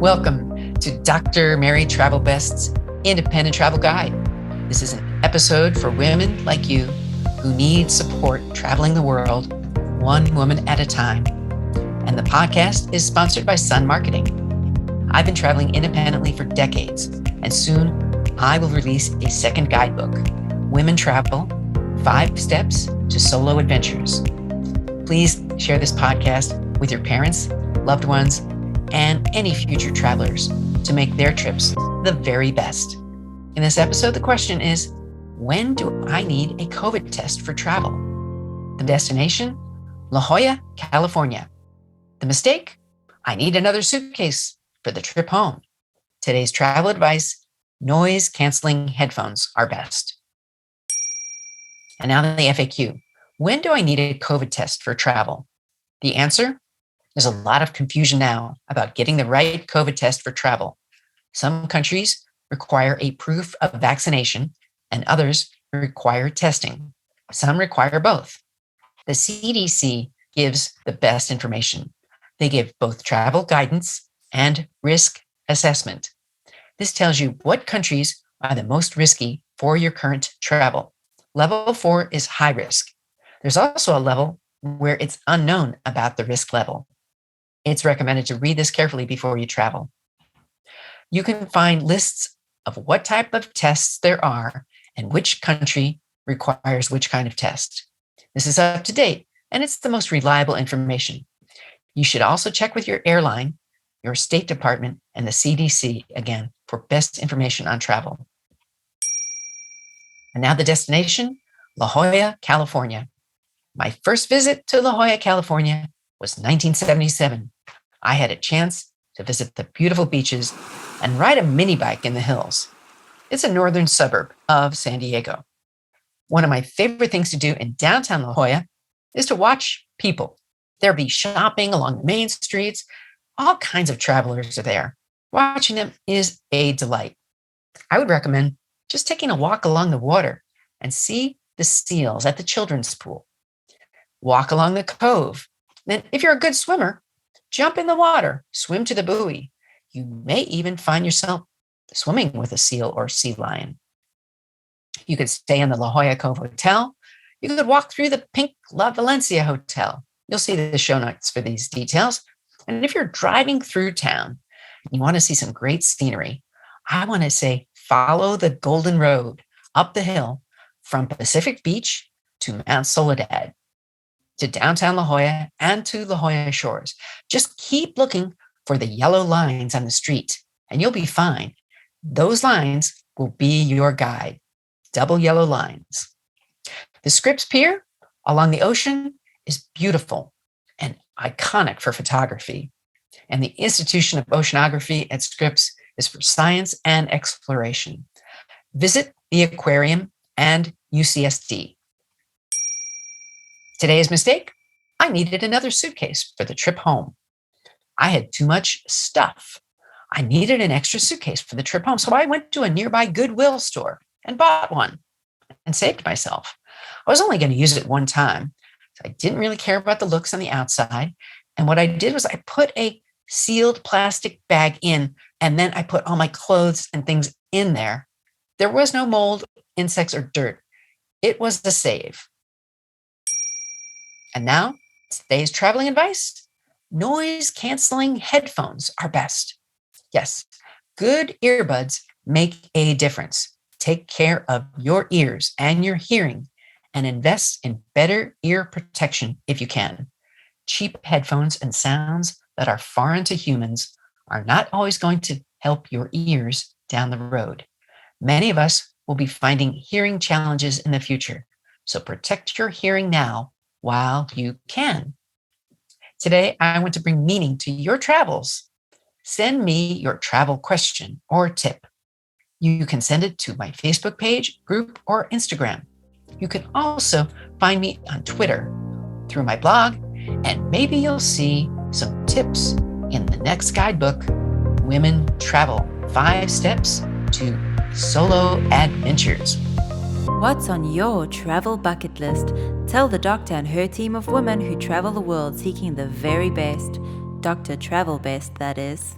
Welcome to Dr. Mary Travel Best's Independent Travel Guide. This is an episode for women like you who need support traveling the world, one woman at a time. And the podcast is sponsored by Sun Marketing. I've been traveling independently for decades, and soon I will release a second guidebook, Women Travel, 5 Steps to Solo Adventures. Please share this podcast with your parents, loved ones, and any future travelers to make their trips the very best. In this episode, the question is, when do I need a COVID test for travel? The destination, La Jolla, California. The mistake, I need another suitcase for the trip home. Today's travel advice, noise-canceling headphones are best. And now the FAQ. When do I need a COVID test for travel? The answer? There's a lot of confusion now about getting the right COVID test for travel. Some countries require a proof of vaccination and others require testing. Some require both. The CDC gives the best information. They give both travel guidance and risk assessment. This tells you what countries are the most risky for your current travel. Level 4 is high risk. There's also a level where it's unknown about the risk level. It's recommended to read this carefully before you travel. You can find lists of what type of tests there are and which country requires which kind of test. This is up to date, and it's the most reliable information. You should also check with your airline, your State Department, and the CDC again for best information on travel. And now the destination, La Jolla, California. My first visit to La Jolla, California was 1977. I had a chance to visit the beautiful beaches and ride a mini bike in the hills. It's a northern suburb of San Diego. One of my favorite things to do in downtown La Jolla is to watch people. There'll be shopping along the main streets. All kinds of travelers are there. Watching them is a delight. I would recommend just taking a walk along the water and see the seals at the children's pool. Walk along the cove. Then, if you're a good swimmer, jump in the water, swim to the buoy. You may even find yourself swimming with a seal or sea lion. You could stay in the La Jolla Cove Hotel. You could walk through the pink La Valencia Hotel. You'll see the show notes for these details. And if you're driving through town and you want to see some great scenery, I want to say follow the Golden Road up the hill from Pacific Beach to Mount Soledad, to downtown La Jolla and to La Jolla Shores. Just keep looking for the yellow lines on the street and you'll be fine. Those lines will be your guide. Double yellow lines. The Scripps Pier along the ocean is beautiful and iconic for photography. And the Institution of Oceanography at Scripps is for science and exploration. Visit the aquarium and UCSD. Today's mistake, I needed another suitcase for the trip home. I had too much stuff. I needed an extra suitcase for the trip home, so I went to a nearby Goodwill store and bought one and saved myself. I was only going to use it one time, so I didn't really care about the looks on the outside. And what I did was I put a sealed plastic bag in, and then I put all my clothes and things in there. There was no mold, insects, or dirt. It was a save. And now, today's traveling advice, noise-canceling headphones are best. Yes, good earbuds make a difference. Take care of your ears and your hearing and invest in better ear protection if you can. Cheap headphones and sounds that are foreign to humans are not always going to help your ears down the road. Many of us will be finding hearing challenges in the future, so protect your hearing now while you can. Today, I want to bring meaning to your travels. Send me your travel question or tip. You can send it to my Facebook page, group, or Instagram. You can also find me on Twitter through my blog, and maybe you'll see some tips in the next guidebook, Women Travel, 5 Steps to Solo Adventures. What's on your travel bucket list? Tell the doctor and her team of women who travel the world seeking the very best. Dr. Travel Best, that is.